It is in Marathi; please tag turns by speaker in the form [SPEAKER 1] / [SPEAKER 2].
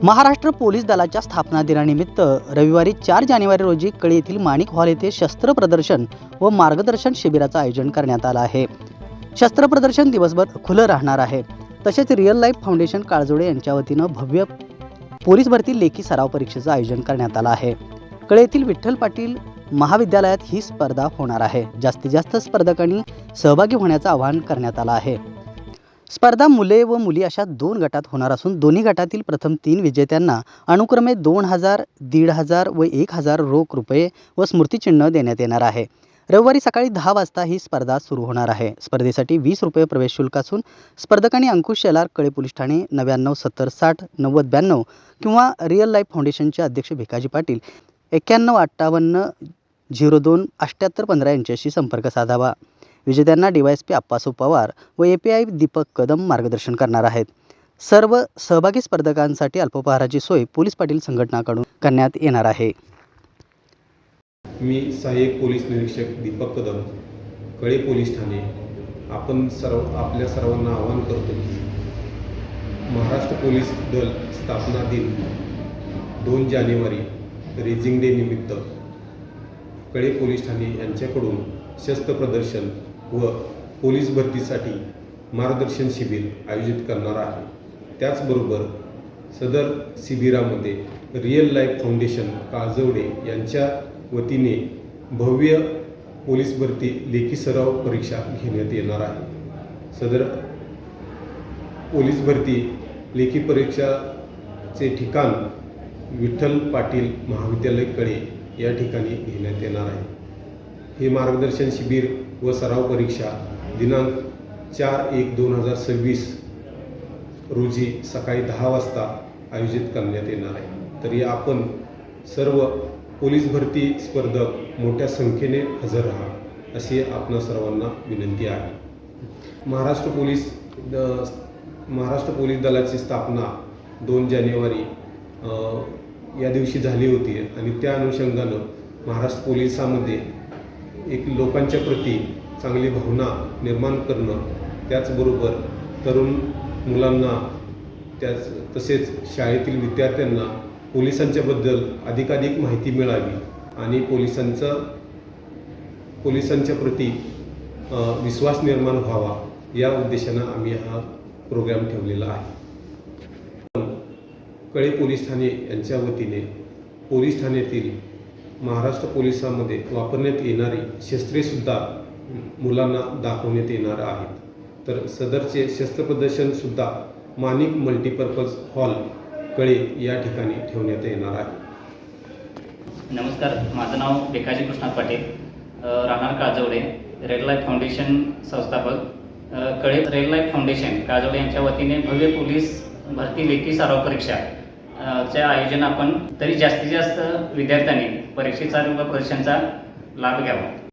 [SPEAKER 1] महाराष्ट्र पोलीस दलाच्या स्थापना दिनानिमित्त रविवारी 4 जानेवारी रोजी कळी येथील माणिक हॉल येथे शस्त्र प्रदर्शन व मार्गदर्शन शिबिराचं आयोजन करण्यात आलं आहे। शस्त्र प्रदर्शन दिवसभर खुलं राहणार आहे। तसेच रिअल लाईफ फाउंडेशन काळजोडे यांच्या वतीनं भव्य पोलीस भरती लेखी सराव परीक्षेचं आयोजन करण्यात आलं आहे। कळी येथील विठ्ठल पाटील महाविद्यालयात ही स्पर्धा होणार आहे। जास्तीत जास्त स्पर्धकांनी सहभागी होण्याचं आवाहन करण्यात आलं आहे। स्पर्धा मुले व मुली अशा 2 गटात होणार असून दोन्ही गटातील प्रथम 3 विजेत्यांना अनुक्रमे 2000, 1500 व 1000 रोख रुपये व स्मृतिचिन्ह देण्यात येणार आहे। रविवारी सकाळी 10 वाजता ही स्पर्धा सुरू होणार आहे। स्पर्धेसाठी 20 रुपये प्रवेश शुल्क असून स्पर्धकांनी अंकुश शेलार, कळे पोलीस ठाणे 99 70 60 90 92 किंवा रिअल लाईफ फाउंडेशनचे अध्यक्ष भिकाजी पाटील 91 58 02 78 15 यांच्याशी संपर्क साधावा। विजेत्यांना DYSP आप्पासू पवार व API दीपक कदम मार्गदर्शन करणार आहेत। सर्व सहभागी स्पर्धकांसाठी अल्पोपहाराची सोय पोलीस पाटील संघटनाकडून करण्यात येणार आहे।
[SPEAKER 2] मी सहाय्यक पोलीस निरीक्षक दीपक कदम, कळे पोलीस ठाणे। आपल्या सर्वांना आवाहन करतो की महाराष्ट्र पोलीस दल स्थापना दिन 2 जानेवारी रेजिंग डे निमित्त कळे पोलीस ठाणे यांच्याकडून शस्त्र प्रदर्शन व पोलीस भरतीसाठी मार्गदर्शन शिबिर आयोजित करणार आहे। त्याचबरोबर सदर शिबिरामध्ये रिअल लाईफ फाउंडेशन काळजोडे यांच्या वतीने भव्य पोलीस भरती लेखी सराव परीक्षा घेण्यात येणार आहे। सदर पोलीस भरती लेखी परीक्षाचे ठिकाण विठ्ठल पाटील महाविद्यालय कळे या ठिकाणी घेण्यात येणार आहे। हे मार्गदर्शन शिबिर व सराव परीक्षा दिनांक 4/1/2026 रोजी सकाळी 10 वाजता आयोजित करण्यात येणार आहे। तरी आपण सर्व पोलीस भरती स्पर्धक मोठ्या संख्येने हजर राहा अशी आपणा सर्वांना विनंती आहे। महाराष्ट्र पोलीस दलाची स्थापना 2 जानेवारी या दिवशी झाली होती आणि त्या अनुषंगानं महाराष्ट्र पोलिसांमध्ये एक लोकांच्या प्रती चांगली भावना निर्माण करणं, त्याचबरोबर तरुण मुलांना तसेच शाळेतील विद्यार्थ्यांना पोलिसांच्याबद्दल अधिकाधिक माहिती मिळावी आणि पोलिसांच्या प्रती विश्वास निर्माण व्हावा या उद्देशानं आम्ही हा प्रोग्राम ठेवलेला आहे। कळे पोलीस ठाणे यांच्या वतीने पोलीस ठाण्यातील महाराष्ट्र पोलिसांमध्ये वापरण्यात येणारी शस्त्रेसुद्धा मुलांना दाखवण्यात येणार आहेत। तर सदरचे शस्त्र प्रदर्शनसुद्धा माणिक मल्टीपर्पज हॉल कळे या ठिकाणी ठेवण्यात येणार आहे।
[SPEAKER 3] नमस्कार, माझं नाव भिकाजी कृष्णा पाटील, राहणार काळजोडे, रेड लाईफ फाउंडेशन संस्थापक। कळे रेड लाईफ फाउंडेशन काळजोडे यांच्या वतीने भव्य पोलीस भरती लेखी सराव परीक्षा चे आयोजन आपण तरी जास्तीत जास्त विद्यार्थ्यांनी परीक्षेचा व प्रदर्शनचा लाभ घ्यावा।